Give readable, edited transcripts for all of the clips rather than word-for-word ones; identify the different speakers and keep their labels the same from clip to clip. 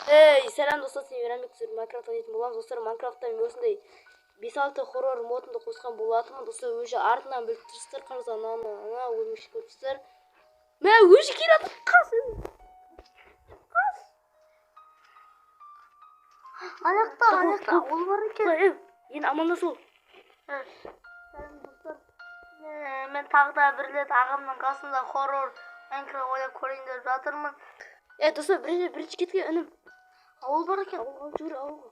Speaker 1: Эй, сәлем достар, сен үйренбек түсір Майнкрафт ойнайтын боламыз. Достар, Майнкрафтта мен осындай 5-6 хоррор модында қосқан болатынмын. Достар, өзі артынан біліп тұрсыздар, қарыза ана өлмекші көріп тұрсыздар. Мә, өзі келеді, қас.
Speaker 2: Аяқта, ол бар екен.
Speaker 1: Енді амандасу.
Speaker 2: Сәлем достар. Мен тағы да бір рет ағамның қасында хоррор Майнкрафт ойнап көрейін деп жатырмын.
Speaker 1: Достар, бірінші кетке інім.
Speaker 2: Ауыл бар екен.
Speaker 1: Жүр, ауылға.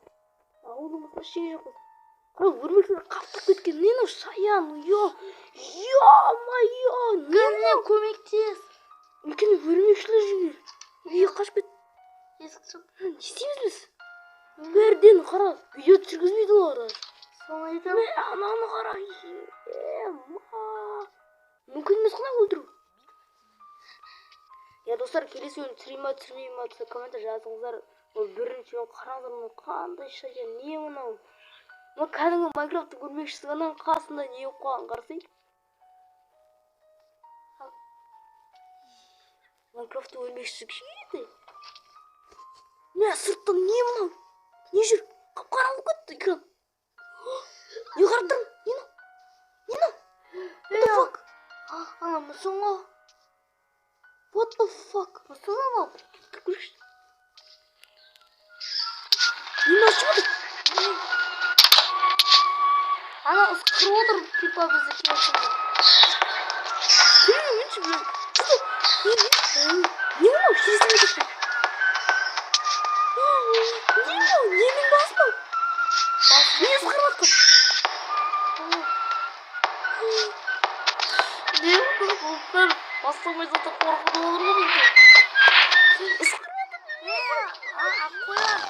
Speaker 1: Ауылымызға ештеңе жоқ. Қара, өрмекшілер қаптап кеткен. Не мынау шаян, ё-моё, не мынау?
Speaker 2: Көмектес.
Speaker 1: Үлкен өрмекшілер жүрген. Үйге қашып кет.
Speaker 2: Есік жап.
Speaker 1: Не істейміз біз? Бәрден қара, видео түсіргізбейді олар.
Speaker 2: Соны айтамын.
Speaker 1: Ананы қара. Мүмкін емес қана өлтіру. Достар, келесі өлім түсірмей ма комментар жазыңыздар. Ол бірінші қараңыздар, мұны қандай шаян, не мынау? Мұны кәдімгі Майнкрафттың өрмекшісі ғана қасында не қойған қарасай? Майнкрафттың өрмекшісі кішкентай. Не, сырттан не мынау? Не жүр? Қап-қараңғы кетті экран. Не қарап тұрмын? Не мынау? What the fuck?
Speaker 2: Ана мұсың ғой.
Speaker 1: What the fuck?
Speaker 2: Мұсың ғой.
Speaker 1: Көрші. Не ашып отыр?
Speaker 2: Ана ысқырып отыр, типа бізді келесіңді.
Speaker 1: Өңші білем. Не мынау? Шересіне кетті. Не мынау? Немен баспау? Не ысқырып отыр?
Speaker 2: Не бұлттар? Бастамай заты қорқыды olur ғой бізді.
Speaker 1: Ысқырып отыр.
Speaker 2: Қоян.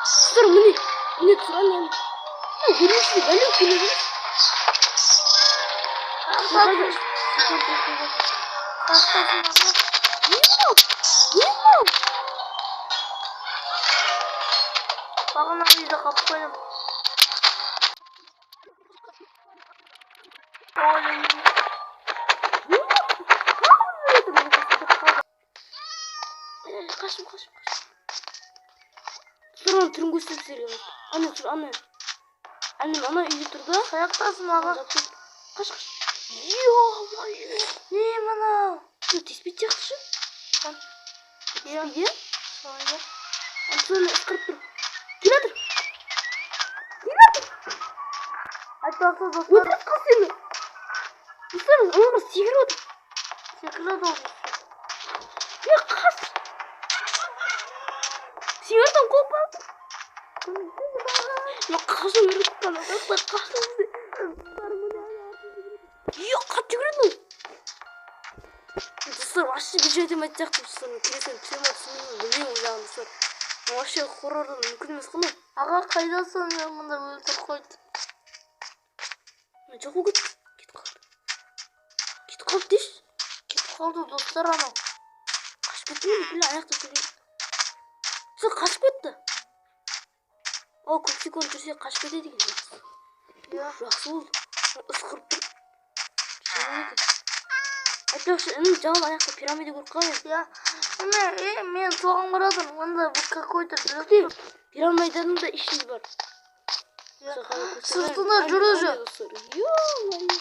Speaker 1: Достар, міне тұрған өрмекші бәлем келеді.
Speaker 2: Бағана үйді қап қойдым.
Speaker 1: Қашым. Тұрған түрін көстеріп серген. Ана үйде тұрды.
Speaker 2: Қаяқтасың аға?
Speaker 1: Қаш. Ё-моё.
Speaker 2: Не мынау?
Speaker 1: Теспейт сияқты шы. Теспейді?
Speaker 2: Солай.
Speaker 1: Соны ысқырып тұр. Келатыр.
Speaker 2: Айтпақшы достар.
Speaker 1: Өтіріп қалсы енді. Достар, оны секіріп отыр.
Speaker 2: Секіріп отыр.
Speaker 1: Қас. Сиверден қол қалды. Қасын өріп қана. Қасын бізде. Қап жүгіреді ол. Достар, вообще бюджет етемейді сияқты. Достар, келесен түсемейді. Білмеймін ойлағын достар. Вообще хоррордан мүмкін емес қана.
Speaker 2: Аға қайдасың? Мен мұнда өлтіріп қойды.
Speaker 1: Жоқ ол кетіп қалды. Кетіп қалды дейші.
Speaker 2: Кетіп қалды достар анау.
Speaker 1: Қашып кетті ме? Біле аяқта сөйлейді. Достар, қашып кетті. Ол көп секунд жүрсе қашып кетеді екен. Жақсы болды. Ысқырып тұр. Айтпақшы, інім жалын аяқта пирамида көріп қалайын.
Speaker 2: Мен соған барадым. Онда бұл какой-то жүріп.
Speaker 1: Пирамиданың да ішінде бар.
Speaker 2: Сыртында жүрі жүр.
Speaker 1: Ё-моё.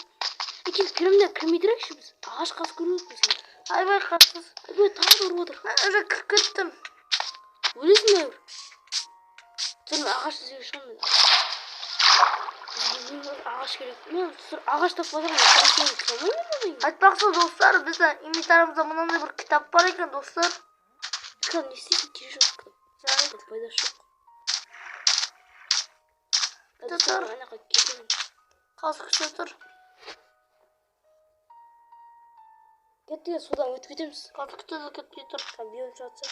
Speaker 1: Пирамида кірмейдірекші біз. Ағаш қас көріп бізге.
Speaker 2: Айбай қасыз.
Speaker 1: Тағы да ұрып отыр.
Speaker 2: Мен уже кіріп кеттім.
Speaker 1: Өлесің бе? Тұрын ағаш іздеуге шығамын. Ағаш керек. Мен ағаш таппадым.
Speaker 2: Айтпақшы достар, біздің инвентарымызда мынандай бір кітап бар екен достар.
Speaker 1: Кітап не істейсің? Керегі жоқ кітап. Жарайды, пайдасы жоқ. Достар, анаға кетемін.
Speaker 2: Қазір күште тұр.
Speaker 1: Кетті, судан өтіп кетеміз.
Speaker 2: Қазір күтеді кетпей тұр.
Speaker 1: Бүйіп жатса.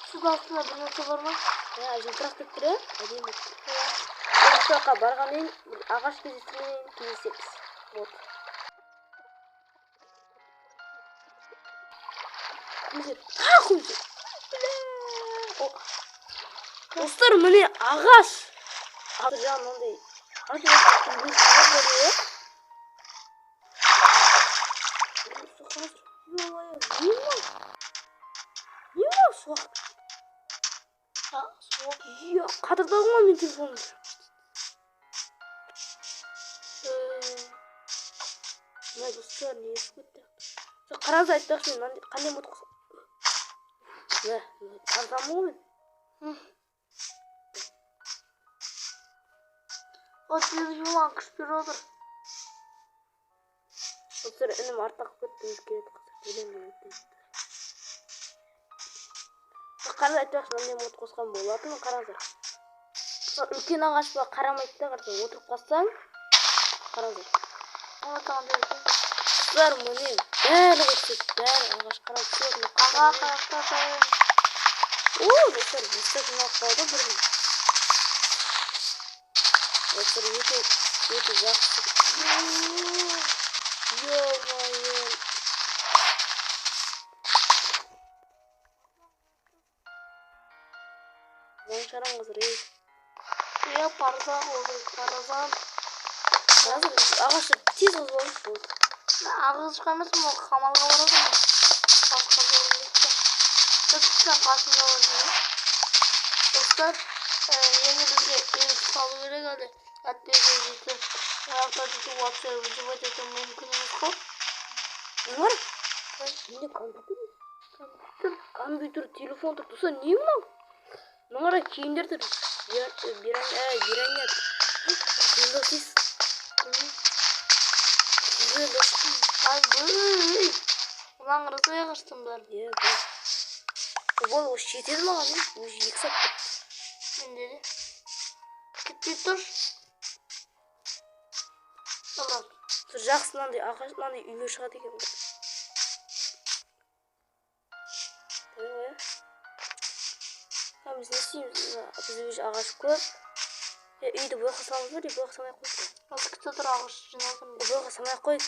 Speaker 2: Судың астында бір нәрсе бар ма?
Speaker 1: Жылтырақ деп тұр, әдемі. Бұл жаққа барғанмен ағаш кездестірмеген кездесеміз. Вот. Так өзі. Достар, міне ағаш. Аты жағын ондай. Қатырдадың ғой мен телефонымды. Мына достар, не есіп өтті? Қараңыз айтпақшы, мен қандай мод қосам? Қарзамын ғой мен.
Speaker 2: О, телевизор маған күш беріп отыр.
Speaker 1: Достар, інім артақ көттіңіз келеді қазір. Қараңыз айтпақшы, мынандай мод қосқан болады ма? Қараңыздар. Үлкен ағаш ба қарамайды да, қараңыздар. Отырып қалсаң, қараңыздар. Достар, міне бәрі өтсек, бәрі ағаш қараңыз.
Speaker 2: Аға қарақта сайын.
Speaker 1: О, достар, бістетін алып қалды бірін. Достар, өте жақсы. Ё-майын. Заң шараңыздар, ей.
Speaker 2: Парзан olur, парзан.
Speaker 1: Ағашы тез қозғалып болды.
Speaker 2: Ағылшқа емес, ол қамалға барады ма? Басқа жолында. Көптен қасында барады. Достар, енді бізге елік салу керек әлі. Әтпеге жеті. Аяқта жеті уатсайы жұбат етен мүмкін емес қой.
Speaker 1: Не бар? Не компьютер? Компьютер, телефон тұр. Доса, не мынау? Мынара киімдер тұр. Биранят. Windows.
Speaker 2: Ay bıy. Ulan kırıklığa kaçtım ben.
Speaker 1: Бұл жетеді маған, өзі 2 сағат кетті.
Speaker 2: Мен dedi. Кетпей тұр. Tamam.
Speaker 1: Жақсынандай ағашынандай үйлер шығады екен. Біз не істейміз? Біз өзі ағаш көп. Үйді бойға саламыз ба, бойға салмай қойып.
Speaker 2: Осы күтті тұр ағаш жиналдым.
Speaker 1: Бойға салмай қойып.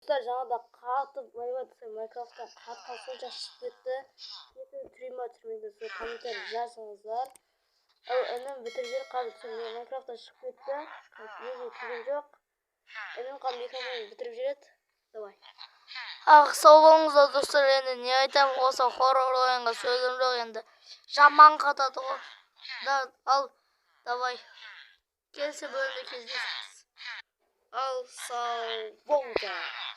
Speaker 1: Dostlar жаңада қатып Майнкрафттан қатқан сонша шығып кетті. Кетіп түрме ма түрмеде сол комментарий жазыңыздар. Ал інім бітіріп жіберіп қазір Майнкрафттан шығып кетті. Неге келген жоқ. Інім қазір микрофонды бітіріп жібереді. Давай.
Speaker 2: Сау болыңыздар достар, енді не айтамын, осы хоррор ойынға сөзім жоқ, енді жаман қатады ғой. Ал давай келесі бөлімде кездесеміз.
Speaker 1: Ал сау болыңыздар.